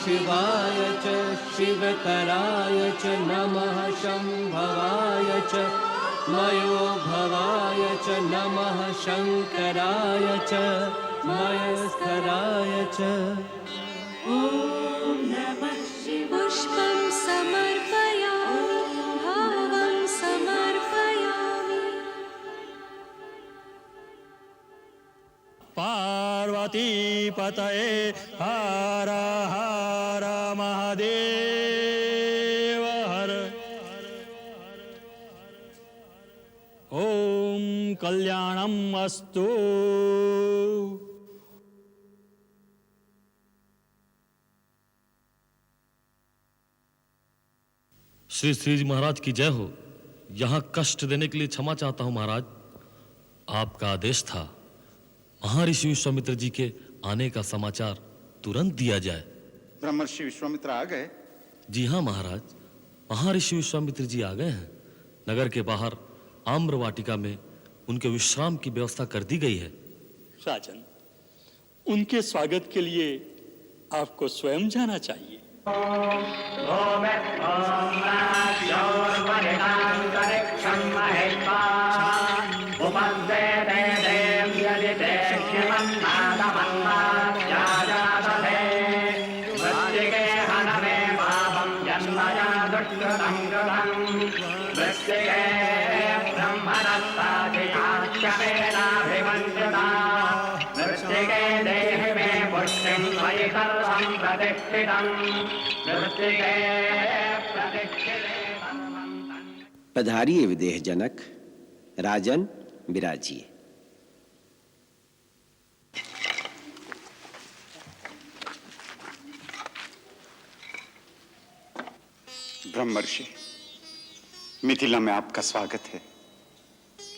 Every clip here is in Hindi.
शिवाय च शिवतराय च नमः शंभवाय च मयोभवाय च नमः शंकराय च मयस्कराय च। ॐ नमः शिवाय। पुष्पं समर्पयामि, भावं समर्पयामि। पार्वती पतये हर हर महादेव हर। ओम कल्याणम अस्तु। श्री श्री जी महाराज की जय हो। यहाँ कष्ट देने के लिए क्षमा चाहता हूँ महाराज। आपका आदेश था महर्षि विश्वामित्र जी के आने का समाचार तुरंत दिया जाए। ब्रह्मर्षि विश्वामित्र आ गए? जी हाँ महाराज, महर्षि विश्वामित्र जी आ गए हैं। नगर के बाहर आम्र वाटिका में उनके विश्राम की व्यवस्था कर दी गई है। राजन, उनके स्वागत के लिए आपको स्वयं जाना चाहिए। पधारिए विदेह जनक। राजन विराजिए। ब्रह्मर्षि, मिथिला में आपका स्वागत है।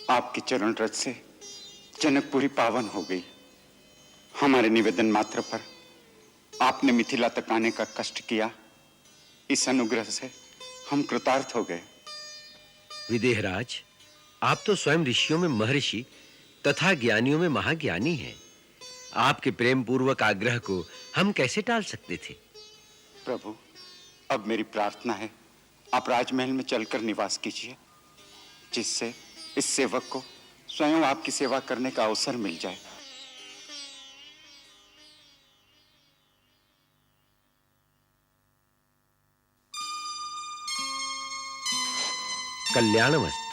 आपके चरण रज से जनकपुरी पावन हो गई। हमारे निवेदन मात्र पर आपने मिथिला तक आने का कष्ट किया, इस अनुग्रह से हम कृतार्थ हो गए। विदेहराज, आप तो स्वयं ऋषियों में महर्षि तथा ज्ञानियों में महाज्ञानी हैं। आपके प्रेम पूर्वक आग्रह को हम कैसे टाल सकते थे? प्रभु, अब मेरी प्रार्थना है आप राजमहल में चलकर निवास कीजिए, जिससे इस सेवक को स्वयं आपकी सेवा करने का अवसर मिल जाए। कल्याणमस्तु।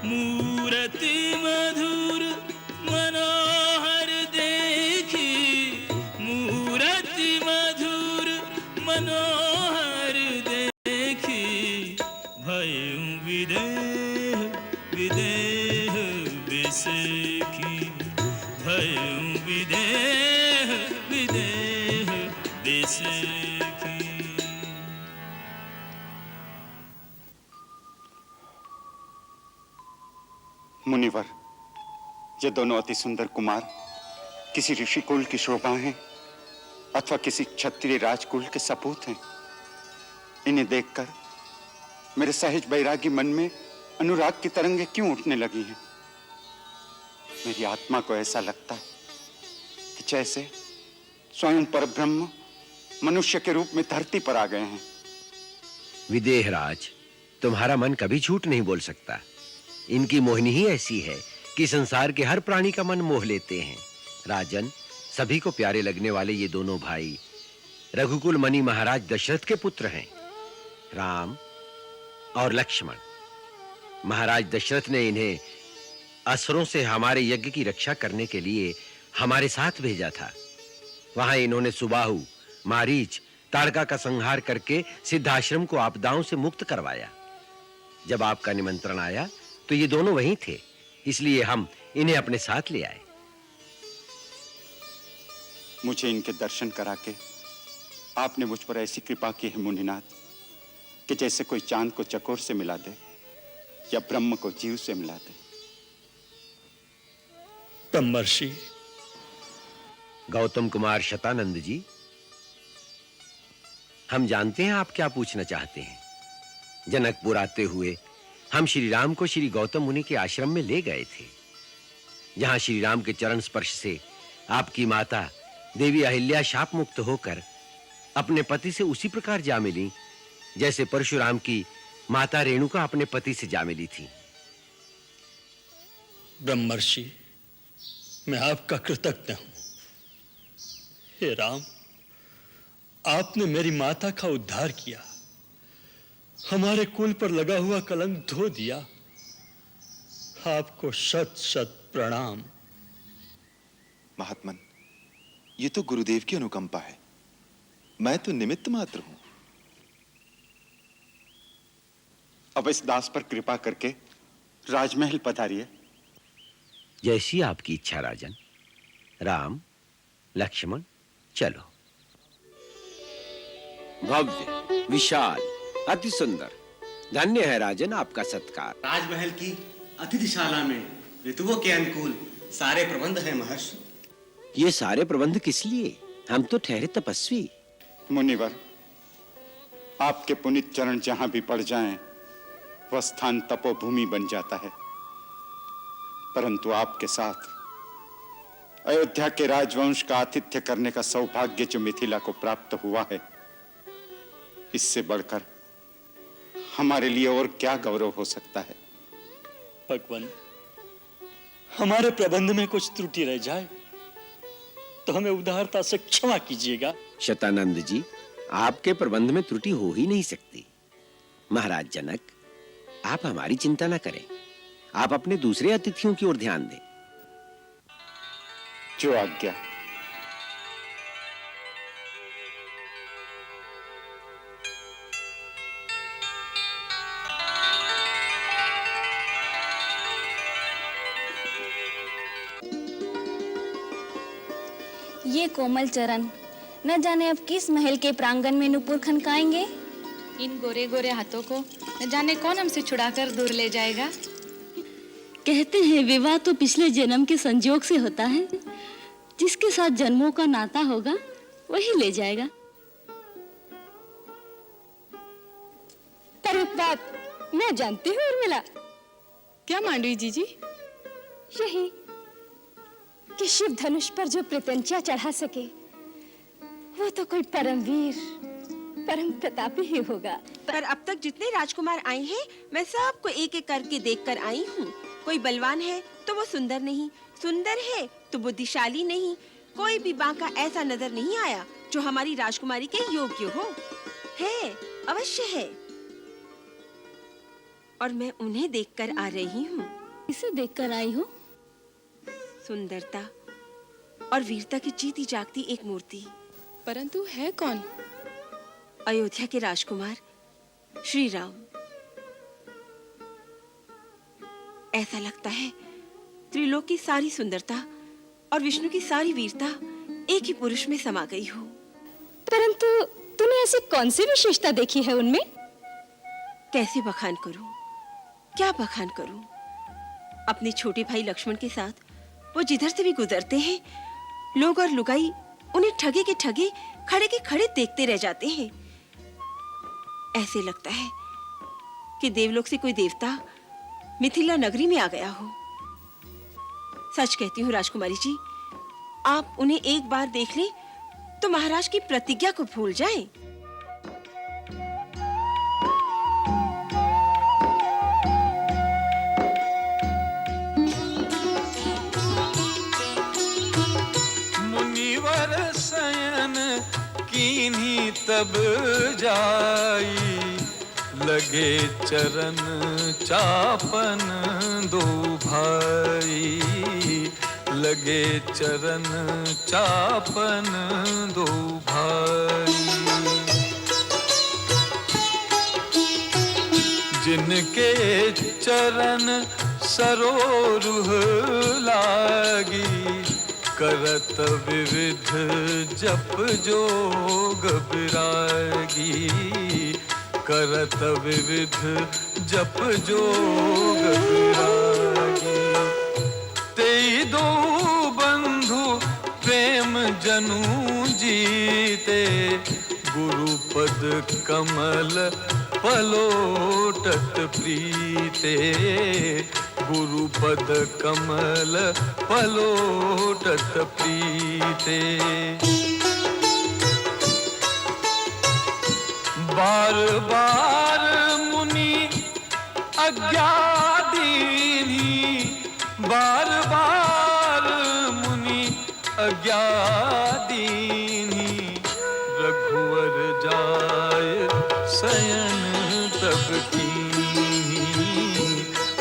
मूर्ति मधुर मनोहर देखी, मूर्ति मधुर मनोहर देखी, भयं विदेह विदेह विसेखी, भयं विदेह विदेह विसेखी। मुनिवर, ये दोनों अति सुंदर कुमार किसी ऋषि कुल की शोभा हैं अथवा किसी क्षत्रिय राजकुल के सपूत हैं। इन्हें देखकर मेरे सहज बैरागी मन में अनुराग की तरंगें क्यों उठने लगी हैं? मेरी आत्मा को ऐसा लगता है कि जैसे स्वयं परब्रह्म मनुष्य के रूप में धरती पर आ गए हैं। विदेहराज, तुम्हारा मन कभी झूठ नहीं बोल सकता। इनकी मोहिनी ही ऐसी है कि संसार के हर प्राणी का मन मोह लेते हैं। राजन, सभी को प्यारे लगने वाले ये दोनों भाई रघुकुल मणि महाराज दशरथ के पुत्र हैं, राम और लक्ष्मण। महाराज दशरथ ने इन्हें असुरों से हमारे यज्ञ की रक्षा करने के लिए हमारे साथ भेजा था। वहां इन्होंने सुबाहु, मारीच, ताड़का का संहार करके सिद्धाश्रम को आपदाओं से मुक्त करवाया। जब आपका निमंत्रण आया तो ये दोनों वहीं थे, इसलिए हम इन्हें अपने साथ ले आए। मुझे इनके दर्शन करा के आपने मुझ पर ऐसी कृपा की है मुनिनाथ कि जैसे कोई चांद को चकोर से मिला दे या ब्रह्म को जीव से मिला दे। ब्रह्मर्षि। गौतम कुमार शतानंद जी, हम जानते हैं आप क्या पूछना चाहते हैं। जनकपुर आते हुए हम श्री राम को श्री गौतम मुनि के आश्रम में ले गए थे, जहां श्री राम के चरण स्पर्श से आपकी माता देवी अहिल्या शाप मुक्त होकर अपने पति से उसी प्रकार जा मिली जैसे परशुराम की माता रेणुका अपने पति से जा मिली थी। ब्रह्मर्षि, मैं आपका कृतज्ञ हूं। हे राम, आपने मेरी माता का उद्धार किया, हमारे कुल पर लगा हुआ कलंक धो दिया। आपको शत शत प्रणाम। महात्मन, ये तो गुरुदेव की अनुकंपा है, मैं तो निमित्त मात्र हूं। अब इस दास पर कृपा करके राजमहल पधारिए। जैसी आपकी इच्छा राजन। राम, लक्ष्मण, चलो। भव्य, विशाल, अति सुंदर। धन्य है राजन आपका सत्कार। राजमहल की अतिथिशाला में ऋतुओं के अनुकूल सारे प्रबंध हैं महर्षि। ये सारे प्रबंध किस लिए? हम तो ठहरे तपस्वी। मुनिवर, आपके पुनीत चरण जहां भी पड़ जाएं, वह स्थान तपोभूमि बन जाता है। परंतु आपके साथ अयोध्या के राजवंश का आतिथ्य करने का सौभाग्य जो मिथिला को प्राप्त हुआ है, इससे बढ़कर हमारे लिए और क्या गौरव हो सकता है। भगवान, हमारे प्रबंध में कुछ त्रुटि रह जाए तो हमें उदारता से क्षमा कीजिएगा। शतानंद जी, आपके प्रबंध में त्रुटि हो ही नहीं सकती। महाराज जनक, आप हमारी चिंता न करें, आप अपने दूसरे अतिथियों की ओर ध्यान दें। जो आज्ञा। ये कोमल चरण न जाने अब किस महल के प्रांगण में नुपुर खनकाएंगे। इन गोरे गोरे हाथों को न जाने कौन हमसे छुड़ाकर दूर ले जाएगा। कहते हैं विवाह तो पिछले जन्म के संजोग से होता है, जिसके साथ जन्मों का नाता होगा वही ले जाएगा। पर एक बात मैं जानती हूँ उर्मिला। क्या मांडवी जी? यही कि शिव धनुष पर जो प्रत्यंचा चढ़ा सके वो तो कोई परमवीर परम प्रतापी ही होगा। पर अब तक जितने राजकुमार आए हैं मैं सबको एक एक करके देखकर आई हूँ। कोई बलवान है तो वो सुंदर नहीं, सुंदर है तो बुद्धिशाली नहीं, कोई भी बांका ऐसा नजर नहीं आया जो हमारी राजकुमारी के योग्य हो। है, अवश्य है, और मैं उन्हें देखकर आ रही हूँ। इसे देखकर आई हो? सुंदरता और वीरता की जीती जागती एक मूर्ति। परंतु है कौन? अयोध्या के राजकुमार श्री राम। ऐसा लगता है त्रिलोक की सारी सुंदरता और विष्णु की सारी वीरता एक ही पुरुष में समा गई हो। परंतु तूने ऐसी कौन सी विशेषता देखी है उनमें? कैसे बखान करूं, क्या बखान करूं? अपने छोटे भाई लक्ष्मण के साथ वो जिधर से भी गुजरते हैं, लोग और लुगाई उन्हें ठगे के ठगे, खड़े के खड़े देखते रह जाते हैं। ऐसे लगता है कि देवलोक से कोई देवता मिथिला नगरी में आ गया हो। सच कहती हूँ राजकुमारी जी, आप उन्हें एक बार देख लें तो महाराज की प्रतिज्ञा को भूल जाएं। मुनिवर शयन कीन्ही तब जाई, लगे चरण चापन दो भाई, लगे चरण चापन दो भाई। जिनके चरण सरोरुह लागी, करत विविध जप जोग विरागी, करत विविध जप जोग विरागी। तेई दो बंधु प्रेम जनु जीते, गुरुपद कमल पलोटत प्रीते, गुरुपद कमल पलोटत प्रीते। बार बार मुनि आज्ञा दीनी, बार बार मुनि आज्ञा दीनी, रघुवर जाय शयन तब कीनी,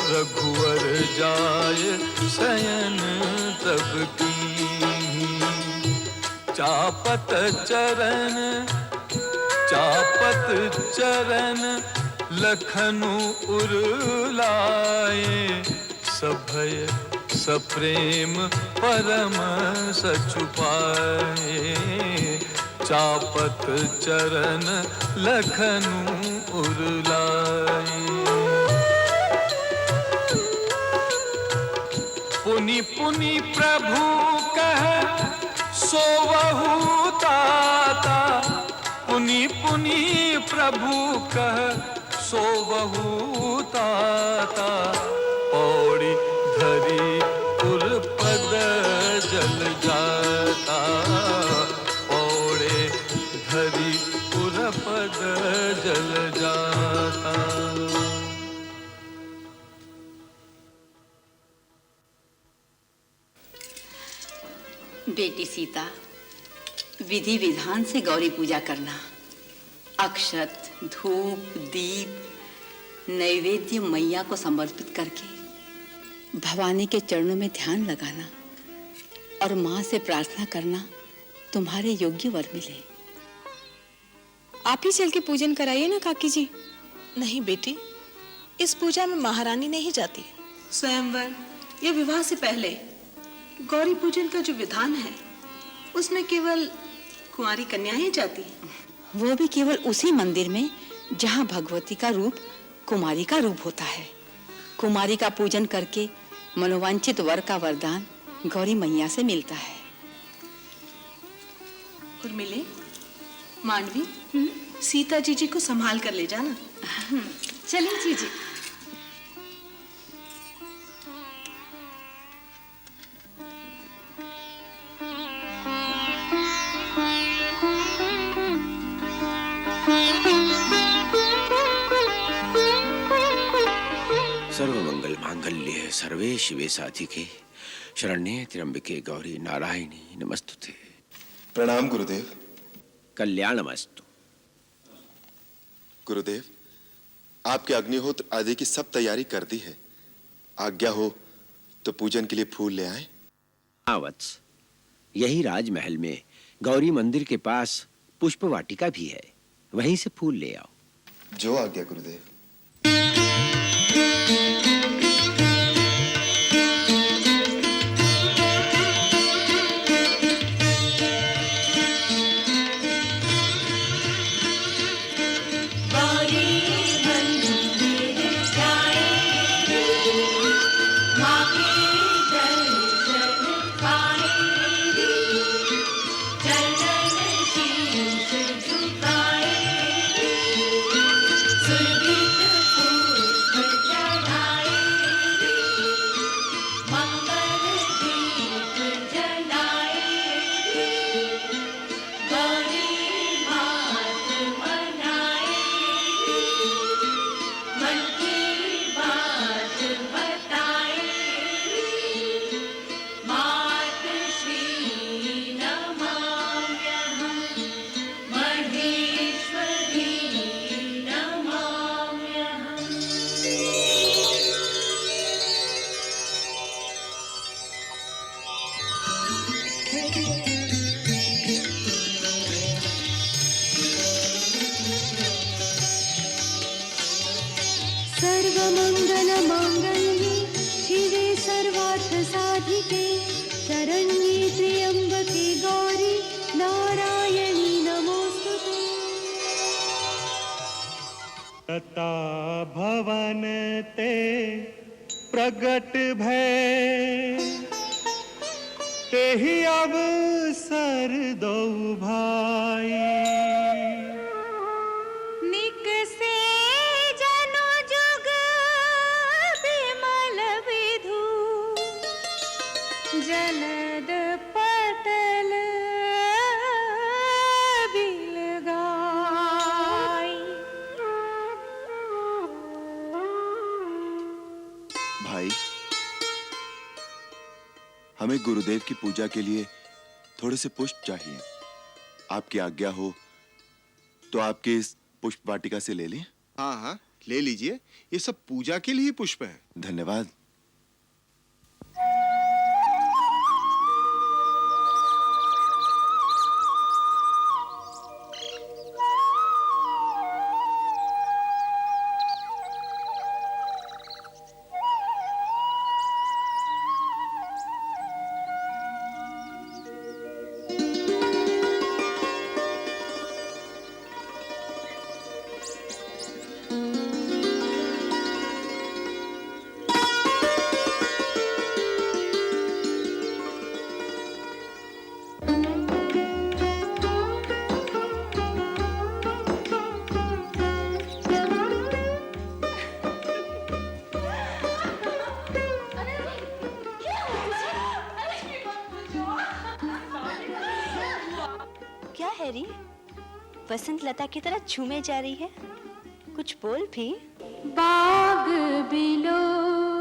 रघुवर जाय शयन तब कीनी। चापत चरण चापत चरण लखनु उरलाए, सभय सप्रेम परम सचुपाए, चापत चरण लखनु उरलाए। पुनि पुनि प्रभु कह सोवहु ताता, पुनि पुनि प्रभु कह सोवहु ताता, पौड़ी धरी उरपद जल जाता, पौड़े धरी उरपद जल जाता। बेटी सीता, विधि विधान से गौरी पूजा करना, अक्षत धूप दीप नैवेद्य मैया को समर्पित करके भवानी के चरणों में ध्यान लगाना और माँ से प्रार्थना करना तुम्हारे योग्य वर मिले। आप ही चल के पूजन कराइए ना काकी जी। नहीं बेटी, इस पूजा में महारानी नहीं जाती। स्वयंवर या विवाह से पहले गौरी पूजन का जो विधान है उसमें केवल कुंवारी कन्याएं जाती हैं। वो भी केवल उसी मंदिर में जहाँ भगवती का रूप कुमारी का रूप होता है। कुमारी का पूजन करके मनोवांछित वर का वरदान गौरी मैया से मिलता है। और मिले मांडवी, सीता जी को संभाल कर ले जाना। चलिए जीजी। सर्वमंगल मांगल्ये सर्वे शिवे साधिके, शरण्ये त्र्यंबके गौरी नारायणी नमस्तुते। प्रणाम गुरुदेव। कल्याणमस्तु। गुरुदेव, आपके अग्निहोत्र आदि की सब तैयारी कर दी है। आज्ञा हो तो पूजन के लिए फूल ले आए। हाँ वत्स, यही राजमहल में गौरी मंदिर के पास पुष्प वाटिका भी है, वहीं से फूल ले आओ। जो आज्ञा गुरुदेव। सर्वमंगल मांगल्ये शिवे सर्वार्थ साधिके, शरण्ये त्र्यंबके गौरी नारायणी नमोस्तुते। तता भवन ते प्रगट भय, तेहि अवसर दो भाई। निकसे भाई, हमें गुरुदेव की पूजा के लिए थोड़े से पुष्प चाहिए। आपकी आज्ञा हो तो आपके इस पुष्प वाटिका से ले लें। हाँ हाँ, ले लीजिए। ये सब पूजा के लिए पुष्प हैं। धन्यवाद। क्या हैरी, वसंत लता की तरह झूमे जा रही है? कुछ बोल भी। बाग बिलो